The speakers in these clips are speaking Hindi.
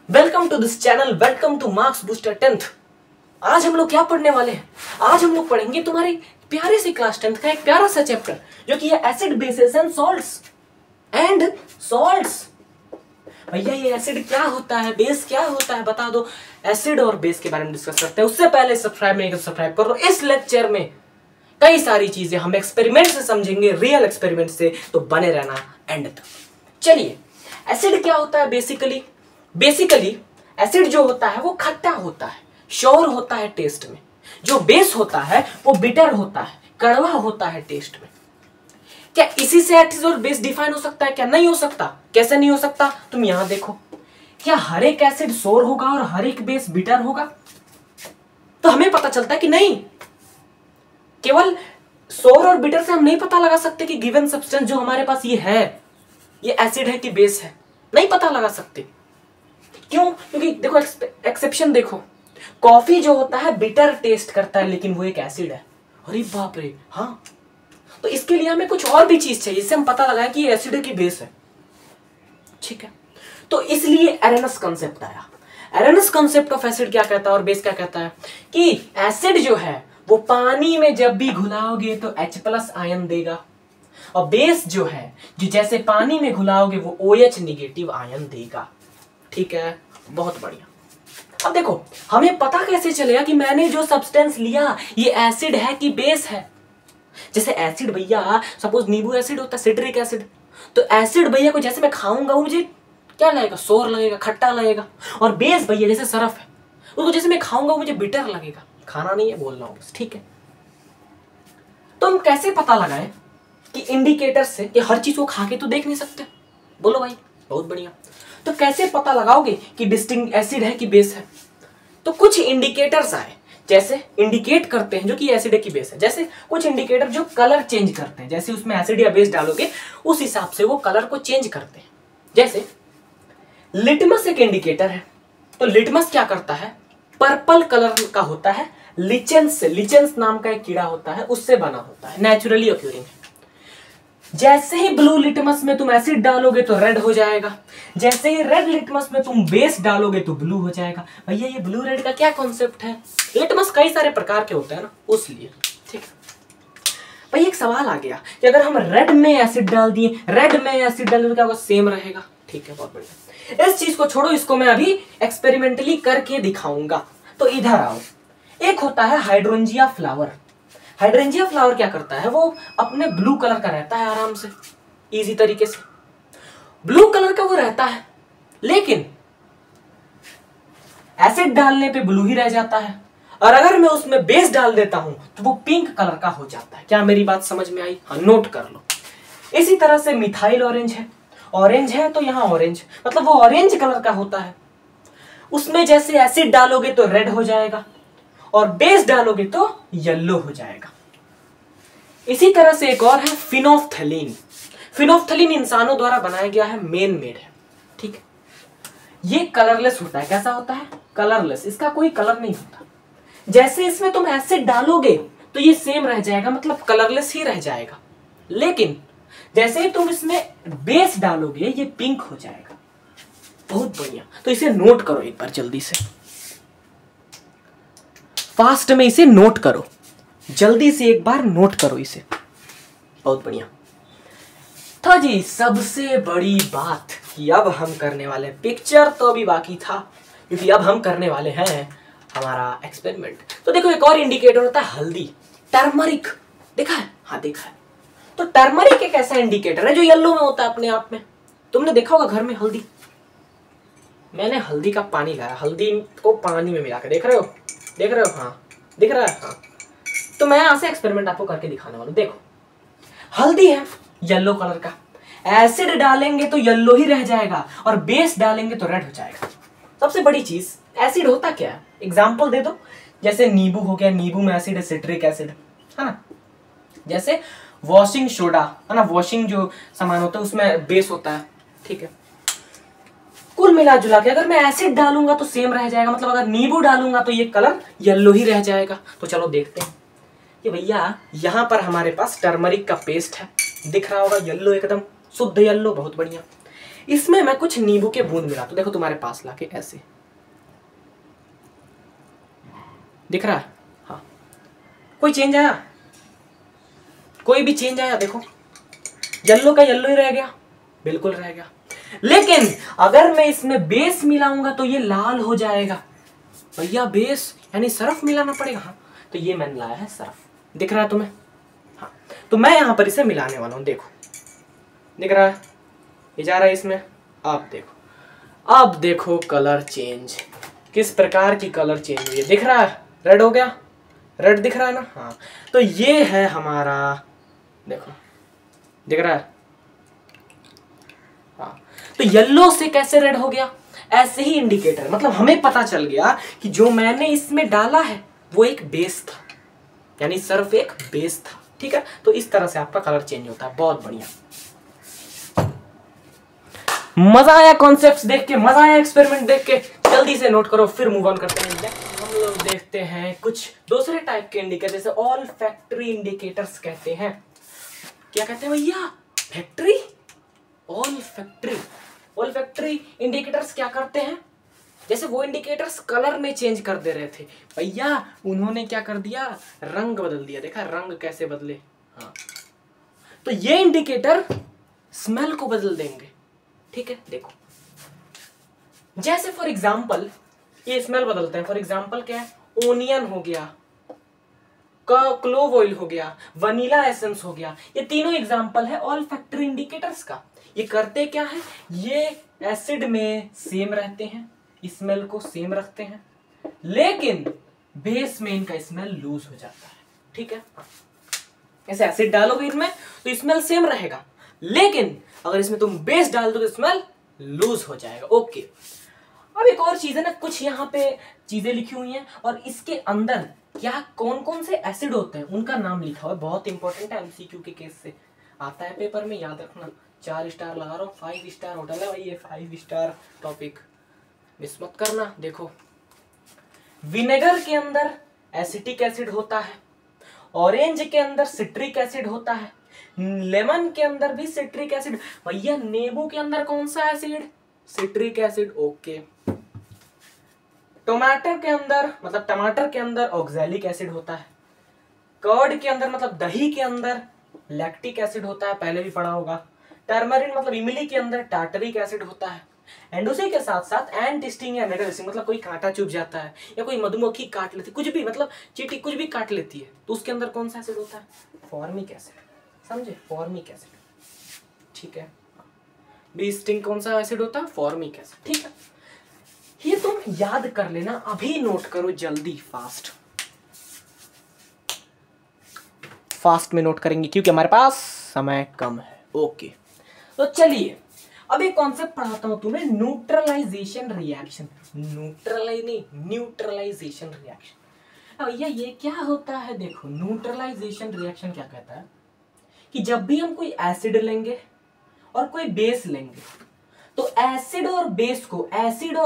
Welcome to this channel, welcome to marks booster 10th। आज हम लोग क्या पढ़ने वाले हैं? आज हम लोग पढ़ेंगे तुम्हारी प्यारी सी क्लास 10th का एक प्यारा सा चैप्टर जो कि है एसिड बेसिस एंड सॉल्ट्स। भैया ये एसिड क्या होता है, बेस क्या होता है, बता दो। एसिड और बेस के बारे में डिस्कस करते हैं। उससे पहले सब्सक्राइब नहीं कर सब्सक्राइब करो। इस लेक्चर में कई सारी चीजें हम एक्सपेरिमेंट से समझेंगे, रियल एक्सपेरिमेंट से, तो बने रहना एंड तक। चलिए, एसिड क्या होता है? बेसिकली एसिड जो होता है वो खट्टा होता है, श्योर होता है टेस्ट में। जो बेस होता है वो बिटर होता है, कड़वा होता है टेस्ट में। क्या इसी से एसिड और बेस डिफाइन हो सकता है? क्या नहीं हो सकता? कैसे नहीं हो सकता? तुम यहां देखो, क्या हर एक एसिड श्योर होगा और हर एक बेस बिटर होगा? तो हमें पता चलता है कि नहीं। केवल श्योर और बिटर से हम नहीं पता लगा सकते कि गिवन सब्सटेंस जो हमारे पास ये है, ये एसिड है कि बेस है। नहीं पता लगा सकते। क्यों? क्योंकि देखो, एक्सेप्शन देखो। कॉफी जो होता है बिटर टेस्ट करता है, लेकिन वो एक एसिड है। अरे बाप रे, हाँ। तो इसके लिए हमें कुछ और भी चीज चाहिए, इससे हम पता लगाएं कि ये एसिड है कि बेस है। ठीक है, तो इसलिए एरेनस कॉन्सेप्ट आया। एरेनस कॉन्सेप्ट ऑफ एसिड क्या कहता है और बेस क्या कहता है कि एसिड जो है वो पानी में जब भी घुलाओगे तो H+ आयन देगा, और बेस जो है जो जैसे पानी में घुलाओगे वो OH निगेटिव आयन देगा। ठीक है, बहुत बढ़िया। अब देखो, हमें पता कैसे चलेगा कि मैंने जो सब्सटेंस लिया ये एसिड है कि बेस है? जैसे एसिड भैया, सपोज नींबू एसिड होता है, सिट्रिक एसिड। तो एसिड भैया को जैसे मैं खाऊंगा वो मुझे क्या लगेगा? सोर लगेगा, खट्टा लगेगा। और बेस भैया जैसे सरफ है, उसको जैसे मैं खाऊंगा वो मुझे बिटर लगेगा। खाना नहीं है, बोल रहा हूं बस। ठीक है, तो हम कैसे पता लगाएं कि इंडिकेटर से कि हर चीज को खा के तो देख नहीं सकते? बोलो भाई, बहुत बढ़िया। तो कैसे पता लगाओगे कि डिस्टिंक्ट एसिड है कि बेस है? तो कुछ इंडिकेटर्स आए, जैसे इंडिकेट करते हैं जो कि एसिड है कि बेस है। जैसे कुछ इंडिकेटर जो कलर चेंज करते हैं, जैसे उसमें एसिड या बेस डालोगे उस हिसाब से वो कलर को चेंज करते हैं। जैसे लिटमस एक इंडिकेटर है। तो लिटमस क्या करता है? पर्पल कलर का होता है। लिचेंस नाम का एक कीड़ा होता है, उससे बना होता है, नेचुरली ऑक्यूरिंग है। जैसे ही ब्लू लिटमस में तुम एसिड डालोगे तो रेड हो जाएगा। जैसे ही रेड लिटमस में तुम बेस डालोगे तो ब्लू हो जाएगा। भैया ये ब्लू रेड का क्या कॉन्सेप्ट है? लिटमस कई सारे प्रकार के होते हैं ना, उसलिए। ठीक है भाई, एक सवाल आ गया कि अगर हम रेड में एसिड डाल दिए तो क्या होगा? सेम रहेगा। ठीक है, बहुत बढ़िया। इस चीज को छोड़ो, इसको मैं अभी एक्सपेरिमेंटली करके दिखाऊंगा। तो इधर आओ। एक होता है हाइड्रोंजिया फ्लावर। हाइड्रेंजिया फ्लावर क्या करता है? वो अपने ब्लू कलर का रहता है, आराम से, इजी तरीके से ब्लू कलर का वो रहता है, लेकिन एसिड डालने पे ब्लू ही रह जाता है। और अगर मैं उसमें बेस डाल देता हूं तो वो पिंक कलर का हो जाता है। क्या मेरी बात समझ में आई? हाँ, नोट कर लो। इसी तरह से मिथाइल ऑरेंज है तो यहां ऑरेंज मतलब वो ऑरेंज कलर का होता है। उसमें जैसे एसिड डालोगे तो रेड हो जाएगा और बेस डालोगे तो येलो हो जाएगा। इसी तरह से एक और है फिनोफ्थलीन। फिनोफ्थलीन इंसानों द्वारा बनाया गया है, मेन मेड है। ठीक है, ये कलरलेस होता है। कैसा होता है? कलरलेस। इसका कोई कलर नहीं होता। जैसे इसमें तुम एसिड डालोगे तो ये सेम रह जाएगा, मतलब कलरलेस ही रह जाएगा। लेकिन जैसे ही तुम इसमें बेस डालोगे ये पिंक हो जाएगा। बहुत बढ़िया। तो इसे नोट करो एक बार जल्दी से, फास्ट में इसे नोट करो, जल्दी से एक बार नोट करो इसे। बहुत बढ़िया। था जी सबसे बड़ी बात कि अब हम करने वाले, पिक्चर तो अभी बाकी था क्योंकि अब हम करने वाले हैं हमारा एक्सपेरिमेंट। तो देखो, एक और इंडिकेटर होता है हल्दी, टर्मरिक। देखा है? हाँ, देखा है। तो टर्मरिक एक ऐसा इंडिकेटर है जो येलो में होता है अपने आप में। तुमने देखा होगा घर में हल्दी। मैंने हल्दी का पानी लाया, हल्दी को पानी में मिला कर, देख रहे हो? हाँ, दिख रहा है। हाँ, तो मैं यहां से एक्सपेरिमेंट आपको करके दिखाने वाला हूं। देखो, हल्दी है येलो कलर का, एसिड डालेंगे तो येलो ही रह जाएगा और बेस डालेंगे तो रेड हो जाएगा। सबसे बड़ी चीज, एसिड होता क्या है? एग्जांपल दे दो। जैसे नींबू हो गया, नींबू में एसिड है, सिट्रिक एसिड है ना। जैसे वॉशिंग सोडा है ना, वॉशिंग जो सामान होता है उसमें बेस होता है। ठीक है, कुल मिला जुला के अगर मैं एसिड डालूंगा तो सेम रह जाएगा, मतलब अगर नींबू डालूंगा तो ये कलर येलो ही रह जाएगा। तो चलो देखते हैं कि भैया यहां पर हमारे पास टर्मरिक का पेस्ट है, दिख रहा होगा, येलो, एकदम शुद्ध येलो। बहुत बढ़िया। इसमें मैं कुछ नींबू के बूंद मिला, तो देखो तुम्हारे पास लाके ऐसे दिख रहा है। हाँ, कोई चेंज आया? कोई भी चेंज आया? देखो येलो का येलो ही रह गया, बिल्कुल रह गया। लेकिन अगर मैं इसमें बेस मिलाऊंगा तो ये लाल हो जाएगा। भैया बेस यानी सर्फ मिलाना पड़ेगा। हाँ, तो ये मैंने लाया है सर्फ, दिख रहा है तुम्हें? हाँ, तो मैं यहां पर इसे मिलाने वाला हूं। देखो दिख रहा है, ये जा रहा है इसमें। अब देखो कलर चेंज, किस प्रकार की कलर चेंज हुई है, दिख रहा है? रेड हो गया, रेड दिख रहा है ना? हाँ, तो ये है हमारा, देखो दिख रहा है? हाँ, तो येलो से कैसे रेड हो गया? ऐसे ही इंडिकेटर, मतलब हमें पता चल गया कि जो मैंने इसमें डाला है वो एक बेस था, यानी सर्फ एक बेस था। ठीक है, तो इस तरह से आपका कलर चेंज होता है। बहुत बढ़िया, मजा आया कॉन्सेप्ट्स देख के, मजा आया एक्सपेरिमेंट देख के। जल्दी से नोट करो, फिर मूव ऑन करते हैं। हम लोग देखते हैं कुछ दूसरे टाइप के इंडिकेटर, जैसे ऑल फैक्ट्री इंडिकेटर्स कहते हैं। क्या कहते हैं भैया? फैक्ट्री, ऑल फैक्ट्री इंडिकेटर्स क्या करते हैं? जैसे वो इंडिकेटर्स कलर में चेंज कर दे रहे थे भैया, उन्होंने क्या कर दिया? रंग बदल दिया। देखा रंग कैसे बदले? हाँ, तो ये इंडिकेटर स्मेल को बदल देंगे। ठीक है, देखो जैसे फॉर एग्जांपल ये स्मेल बदलते हैं। फॉर एग्जांपल क्या है? ओनियन हो गया, क्लोव ऑयल हो गया, वनीला एसेंस हो गया। ये तीनों एग्जांपल है ऑल फैक्ट्री इंडिकेटर्स का। ये करते क्या है? ये एसिड में सेम रहते हैं, स्मेल को सेम रखते हैं, लेकिन बेस में इनका स्मेल लूज हो जाता है। ठीक है, ऐसे एसिड डालोगे इनमें तो स्मेल सेम रहेगा, लेकिन अगर इसमें तुम बेस डाल दो तो स्मेल लूज हो जाएगा। ओके, अब एक और चीज है ना, कुछ यहाँ पे चीजें लिखी हुई हैं और इसके अंदर क्या कौन कौन से एसिड होते हैं उनका नाम लिखा हुआ है। बहुत इंपॉर्टेंट है, एमसीक्यू के केस से आता है पेपर में, याद रखना। 4 स्टार लगा रहा हूँ, 5 स्टार होटल है भाई, ये 5 स्टार टॉपिक मिस मत करना। देखो विनेगर के अंदर एसिटिक एसिड होता है, ऑरेंज के अंदर सिट्रिक एसिड होता है, लेमन के अंदर भी सिट्रिक एसिड। भैया नींबू के अंदर कौन सा एसिड? Citric acid. ओके, टमाटर के अंदर, मतलब टमाटर के अंदर ऑक्सैलिक एसिड होता है। कर्ड के अंदर, मतलब दही के अंदर लैक्टिक एसिड होता है, पहले भी पढ़ा होगा। टर्मरिन मतलब इमली के अंदर टार्टरिक एसिड होता है। एंड उसी के साथ साथ एंट स्टिंग या नेडल स्टिंग, मतलब कोई कांटा चुभ जाता है या कोई मधुमक्खी काट लेती, कुछ भी मतलब चींटी कुछ भी काट लेती है, तो उसके अंदर कौन सा एसिड होता है? Formic acid. समझे? Formic acid. ठीक है, बी स्टिंग कौन सा एसिड होता है? Formic acid. ठीक है, ये तुम याद कर लेना, अभी नोट करो जल्दी, फास्ट में नोट करेंगे क्योंकि हमारे पास समय कम है। ओके, तो चलिए अब एक कॉन्सेप्ट पढ़ाता हूं तुम्हें, न्यूट्रलाइजेशन रिएक्शन। Neutralisation reaction. भैया ये क्या होता है? देखो देखो रिएक्शन क्या कहता है कि जब भी हम कोई एसिड लेंगे और कोई बेस लेंगे, तो एसिड और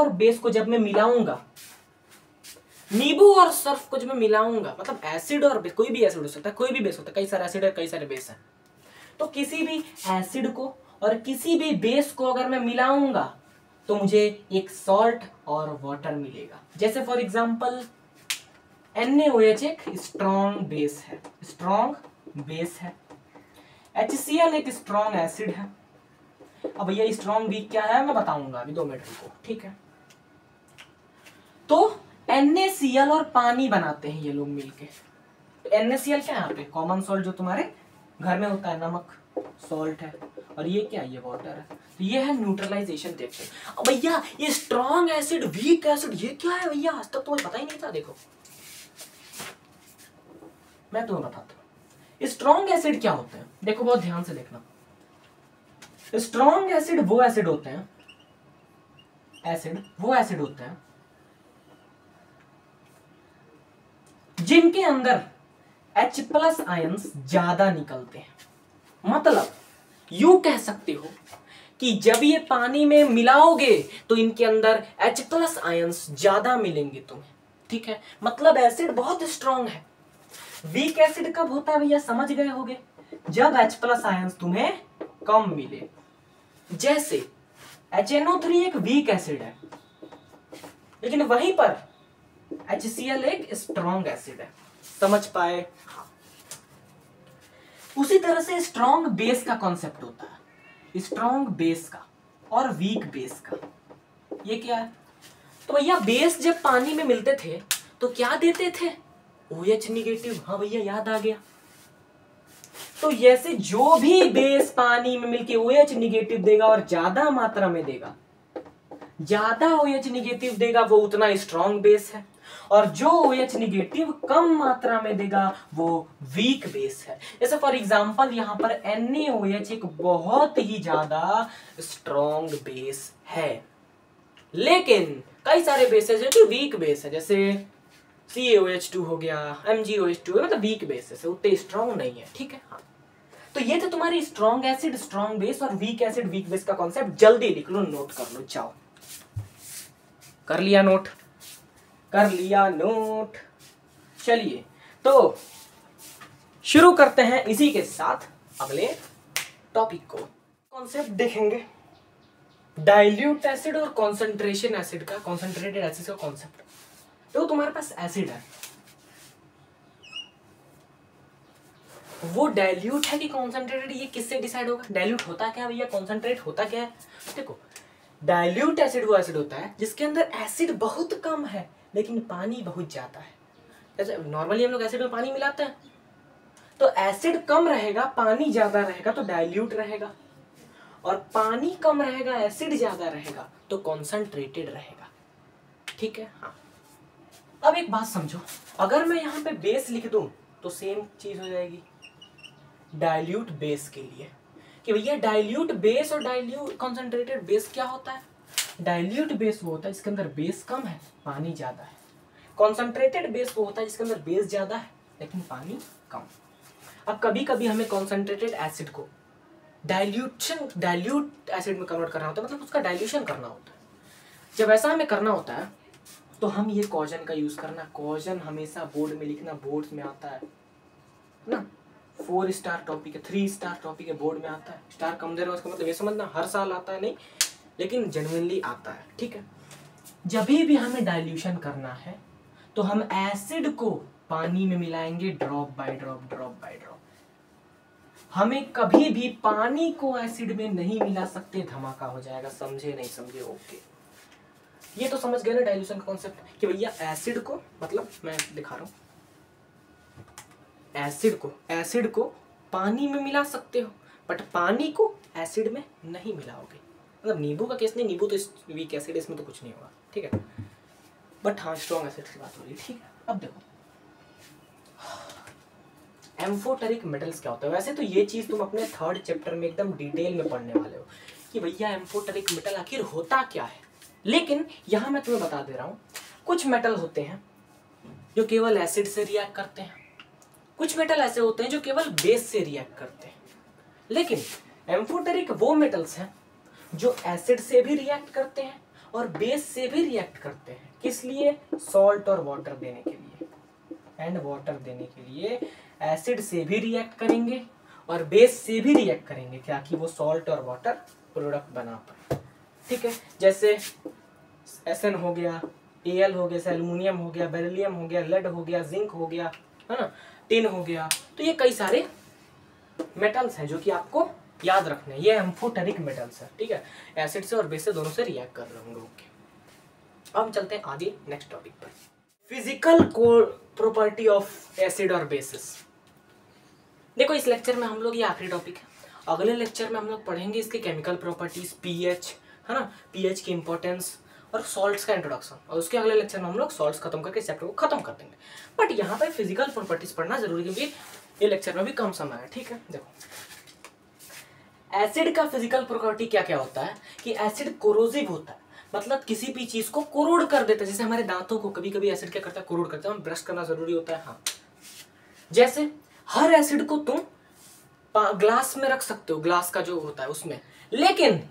बेस को जब मैं मिलाऊंगा, नींबू और सर्फ को जब मैं मिलाऊंगा, मतलब एसिड और बेस, कोई भी एसिड हो सकता है, कोई भी बेस होता है, कई सारे एसिड है, कई सारे बेस है, तो किसी भी एसिड को और किसी भी बेस को अगर मैं मिलाऊंगा तो मुझे एक सॉल्ट और वाटर मिलेगा। जैसे फॉर एग्जांपल NaOH एक स्ट्रॉन्ग बेस है, HCl एक स्ट्रॉन्ग एसिड है। अब भैया स्ट्रॉन्ग वीक क्या है मैं बताऊंगा अभी, 2 मिनट रुको। ठीक है, तो NaCl और पानी बनाते हैं ये लोग मिलके। तो NaCl क्या है? यहाँ पे कॉमन सॉल्ट जो तुम्हारे घर में होता है, नमक सॉल्ट है, और ये क्या है? ये वाटर है। तो ये है न्यूट्रलाइजेशन रिएक्शन। अब भैया ये स्ट्रॉन्ग एसिड, वीक एसिड, ये क्या है भैया? आज तक तुम्हें पता ही नहीं था। देखो मैं तुम्हें बताता हूँ स्ट्रॉन्ग एसिड क्या होते हैं। देखो बहुत ध्यान से देखना, स्ट्रॉन्ग एसिड वो एसिड होते हैं, जिनके अंदर H+ आयंस ज्यादा निकलते हैं। मतलब यूं कह सकते हो कि जब ये पानी में मिलाओगे तो इनके अंदर H+ आयंस ज्यादा मिलेंगे तुम्हें। ठीक है, मतलब एसिड बहुत स्ट्रॉन्ग है। वीक एसिड कब होता है भैया? समझ गए होगे, जब H+ आयंस तुम्हें कम मिले। जैसे HNO3 एक वीक एसिड है, लेकिन वहीं पर HCl एक स्ट्रॉन्ग एसिड है। समझ पाए? हाँ। उसी तरह से स्ट्रॉन्ग बेस का कॉन्सेप्ट होता है, स्ट्रॉन्ग बेस का और वीक बेस का। ये क्या है? तो भैया बेस जब पानी में मिलते थे तो क्या देते थे? OH negative. हाँ भैया याद आ गया। तो जैसे जो भी बेस पानी में मिलके OH निगेटिव देगा और ज्यादा मात्रा में देगा, ज्यादा OH निगेटिव देगा वो उतना स्ट्रॉन्ग बेस है, और जो OH निगेटिव कम मात्रा में देगा वो वीक बेस है। जैसे फॉर एग्जांपल यहाँ पर NaOH एक बहुत ही ज्यादा स्ट्रॉन्ग बेस है, लेकिन कई सारे बेसेस हैं जो वीक बेस है, जैसे CaOH2 हो गया, MgOH2, मतलब वीक बेसेस है, उतने स्ट्रॉन्ग नहीं है। ठीक है। हाँ, तो ये तो तुम्हारी स्ट्रॉन्ग एसिड, स्ट्रॉन्ग बेस और वीक एसिड, वीक बेस का कॉन्सेप्ट। जल्दी लिख लो, नोट कर लो। जाओ, कर लिया नोट? कर लिया नोट। चलिए तो शुरू करते हैं इसी के साथ अगले टॉपिक को। कॉन्सेप्ट देखेंगे डाइल्यूट एसिड और कॉन्सेंट्रेशन एसिड का, कॉन्सेंट्रेटेड एसिड का कॉन्सेप्ट। तो तुम्हारे पास एसिड है, वो डाइल्यूट है कि कॉन्सेंट्रेटेड, ये किससे डिसाइड होगा? डाइल्यूट होता क्या भैया, कॉन्सेंट्रेट होता क्या है? देखो, डाइल्यूट एसिड वो एसिड होता है जिसके अंदर एसिड बहुत कम है लेकिन पानी बहुत ज्यादा है। जैसे नॉर्मली हम लोग एसिड में पानी मिलाते हैं, तो एसिड कम रहेगा, पानी ज्यादा रहेगा तो डाइल्यूट रहेगा, और पानी कम रहेगा, एसिड ज्यादा रहेगा तो कॉन्सेंट्रेटेड रहेगा। ठीक है। हाँ, अब एक बात समझो, अगर मैं यहाँ पे बेस लिख दूं तो सेम चीज हो जाएगी डाइल्यूट बेस के लिए, कि भैया डाइल्यूट बेस और डाइल्यूट कॉन्सेंट्रेटेड बेस क्या होता है? डाइल्यूट बेस वो होता है जिसके अंदर बेस कम है, पानी ज्यादा है। कॉन्सेंट्रेटेड बेस वो होता है जिसके अंदर बेस ज्यादा है लेकिन पानी कम। अब कभी कभी हमें कॉन्सेंट्रेटेड एसिड को डाइल्यूट एसिड में कन्वर्ट करना होता है, मतलब उसका डाइल्यूशन करना होता है। जब ऐसा हमें करना होता है तो हम ये कॉजन का यूज करना। कॉजन हमेशा बोर्ड में लिखना, बोर्ड में आता है ना, 4 स्टार टॉपिक है, 3 स्टार टॉपिक है, बोर्ड में आता है। स्टार कम दे रहा है उसका मतलब ये समझना हर साल आता है नहीं, लेकिन जेन्युइनली आता है। ठीक है। जब भी हमें डाइल्यूशन करना है तो हम एसिड को पानी में मिलाएंगे, drop by drop, drop by drop. हमें कभी भी पानी को एसिड में नहीं मिला सकते, धमाका हो जाएगा। समझे नहीं समझे? ओके, ये तो समझ गए ना डाइल्यूशन का कॉन्सेप्ट, कि भैया एसिड को, मतलब मैं दिखा रहा हूं, एसिड को पानी में मिला सकते हो बट पानी को एसिड में नहीं मिलाओगे। मतलब नींबू का केस नहीं, नींबू तो वीक एसिड, इसमें तो कुछ नहीं होगा। ठीक है। बट हाँ, स्ट्रॉन्ग एसिड की बात हो रही है। ठीक है। अब देखो एम्फोटेरिक मेटल्स क्या होता है। वैसे तो ये चीज तुम अपने 3rd चैप्टर में एकदम डिटेल में पढ़ने वाले हो कि भैया एम्फोटेरिक मेटल आखिर होता क्या है, लेकिन यहां मैं तुम्हें बता दे रहा हूं। कुछ मेटल होते हैं जो केवल एसिड से रिएक्ट करते हैं, कुछ मेटल ऐसे होते हैं जो केवल बेस से रिएक्ट करते हैं। लेकिन एम्फोटेरिक वो मेटल्स हैं जो एसिड से भी रिएक्ट करते हैं और बेस से भी रिएक्ट करते हैं। किस लिए? सॉल्ट और वाटर देने के लिए, एंड वाटर देने के लिए एसिड से भी रिएक्ट करेंगे और बेस से भी रिएक्ट करेंगे, क्या कि वो सॉल्ट और वाटर प्रोडक्ट बना पाए। ठीक है। जैसे Sn हो गया, Al हो गया, एल्युमिनियम हो गया, बेरिलियम हो गया, लेड हो गया, जिंक हो गया, है ना, टिन हो गया। तो ये कई सारे मेटल्स हैं जो कि आपको याद रखने हैं। ये एम्फोटेरिक मेटल्स है। ठीक है। एसिड से और बेस से दोनों से रिएक्ट कर रहे होंगे। ओके, अब हम चलते हैं आगे नेक्स्ट टॉपिक पर, फिजिकल प्रॉपर्टी ऑफ एसिड और बेसिस। देखो इस लेक्चर में हम लोग, ये आखिरी टॉपिक है, अगले लेक्चर में हम लोग पढ़ेंगे इसके केमिकल प्रॉपर्टीज, पीएच, है ना, पीएच की इंपॉर्टेंस और सॉल्ट्स का इंट्रोडक्शन, और उसके अगले लेक्चर में हम लोग सॉल्ट्स खत्म करके चैप्टर को खत्म कर देंगे। बट यहाँ पे फिजिकल प्रॉपर्टीज पढ़ना जरूरी है क्योंकि ये लेक्चर में भी कम समय है। ठीक है। देखो एसिड का फिजिकल प्रॉपर्टी क्या क्या होता है कि एसिड कोरोसिव होता है, मतलब किसी भी चीज को कोरोड कर देता है। जैसे हमारे दांतों को कभी कभी एसिड क्या करता है? कोरोड करता है। हम ब्रश करना जरूरी होता है। हाँ, जैसे हर एसिड को तुम ग्लास में रख सकते हो, ग्लास का जो होता है उसमें, लेकिन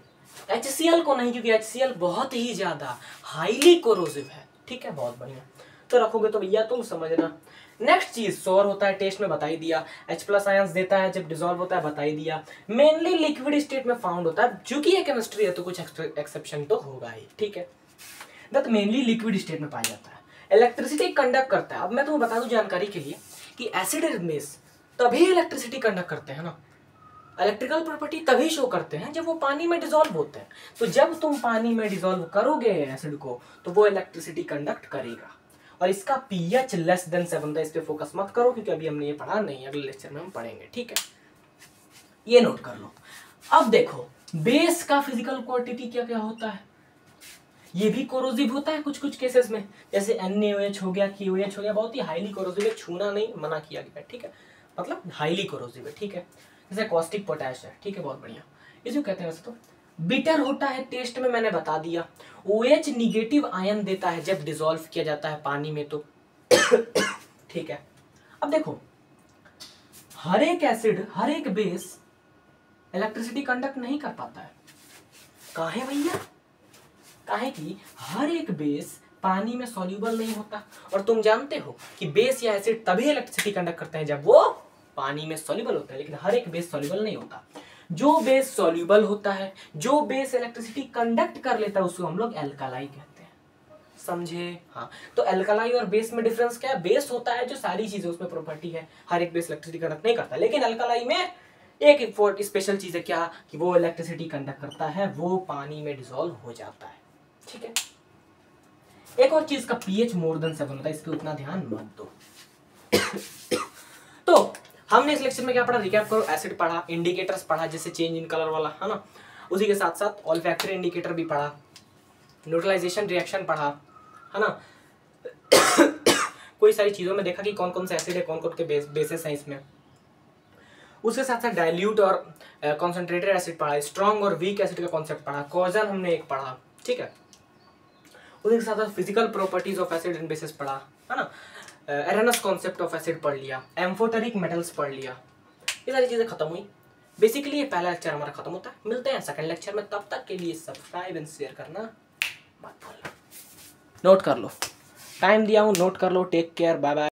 HCl को नहीं, क्योंकि HCl बहुत ही ज्यादा हाईली कोरोसिव है। ठीक है, बहुत बढ़िया। तो रखोगे तो भैया तुम समझना। नेक्स्ट चीज सोर होता है, टेस्ट में बता ही दिया। H+ आयंस देता है जब डिसॉल्व होता है, बता ही दिया। मेनली लिक्विड स्टेट में फाउंड होता है, क्योंकि ये केमिस्ट्री है तो कुछ एक्सेप्शन तो होगा ही, ठीक है। दैट मेनली लिक्विड स्टेट में पाया जाता है। इलेक्ट्रिसिटी कंडक्ट करता है। अब मैं तुम्हें बता दूं जानकारी के लिए कि एसिड और बेस तभी इलेक्ट्रिसिटी कंडक्ट करते हैं ना, इलेक्ट्रिकल प्रॉपर्टी तभी शो करते हैं जब वो पानी में डिसॉल्व होते हैं। तो जब तुम पानी में डिसॉल्व करोगे एसिड को तो वो इलेक्ट्रिसिटी कंडक्ट करेगा। और इसका pH लेस देन 7 था, इस पे फोकस मत करो क्योंकि अभी हमने ये पढ़ा नहीं, अगले लेक्चर में हम पढ़ेंगे, ठीक है। ये नोट कर लो। अब देखो बेस का फिजिकल क्वांटिटी क्या क्या होता है। ये भी कोरोसिव होता है कुछ कुछ केसेस में, जैसे NaOH हो गया, KOH हो गया, बहुत ही हाईली कोरोसिव है, छूना नहीं मना किया गया है, ठीक है, मतलब हाईली कोरोसिव है, ठीक है। जैसे कॉस्टिक पोटैश है, ठीक है, बहुत बढ़िया। इसको कहते हैं वैसे तो। बिटर होता है, टेस्ट में मैंने बता दिया। OH निगेटिव आयन देता है जब डिसॉल्व किया जाता है पानी में तो ठीक है। अब देखो हर एक एसिड हर एक बेस इलेक्ट्रिसिटी कंडक्ट नहीं कर पाता है। काहे भैया? काहे कि हर एक बेस पानी में सॉल्यूबल नहीं होता, और तुम जानते हो कि बेस या एसिड तभी इलेक्ट्रिसिटी कंडक्ट करते हैं जब वो पानी में सॉल्यूबल होता है, लेकिन हर एक बेस सॉल्यूबल नहीं होता। जो बेस सॉल्यूबल होता है, जो बेस इलेक्ट्रिसिटी कंडक्ट कर लेता है, उसको हम लोग एल्कालाई कहते हैं, समझे? हाँ, तो एल्कालाई और बेस में डिफरेंस क्या है? बेस होता है जो सारी चीजें उसमें प्रॉपर्टी है, हर एक बेस इलेक्ट्रिसिटी कंडक्ट नहीं करता, लेकिन एल्कालाई में एक स्पेशल चीज है, क्या कि वो इलेक्ट्रिसिटी कंडक्ट करता है, वो पानी में डिसॉल्व हो जाता है, ठीक है। एक और चीज का pH मोर देन 7 होता है, इस पे उतना ध्यान मत दो तो हमने इस लेक्चर में क्या पढ़ा, रिकैप करो। एसिड पढ़ा, इंडिकेटर्स पढ़ा जैसे चेंज इन कलर वाला, है ना, उसी के साथ साथ ऑल्फैक्टरी इंडिकेटर भी पढ़ा, न्यूट्रलाइजेशन रिएक्शन पढ़ा, है ना कोई सारी चीजों में देखा कि कौन कौन से एसिड है, कौन कौन के बेसिस हैं इसमें। उसके साथ साथ डाइल्यूट और कॉन्सेंट्रेटेड एसिड पढ़ा, स्ट्रॉन्ग और वीक एसिड का कॉन्सेप्ट पढ़ा, कॉजन हमने एक पढ़ा, ठीक है। उसके साथ साथ physical properties of acid and bases पढ़ा, है ना, एरेनस कॉन्सेप्ट ऑफ एसिड पढ़ लिया, एम्फोटेरिक मेटल्स पढ़ लिया, ये सारी चीजें खत्म हुई। बेसिकली ये पहला लेक्चर हमारा खत्म होता है। मिलते हैं सेकंड लेक्चर में, तब तक के लिए सब्सक्राइब एंड शेयर करना मत भूलना। नोट कर लो, टाइम दिया हूँ, नोट कर लो। Take care, bye bye.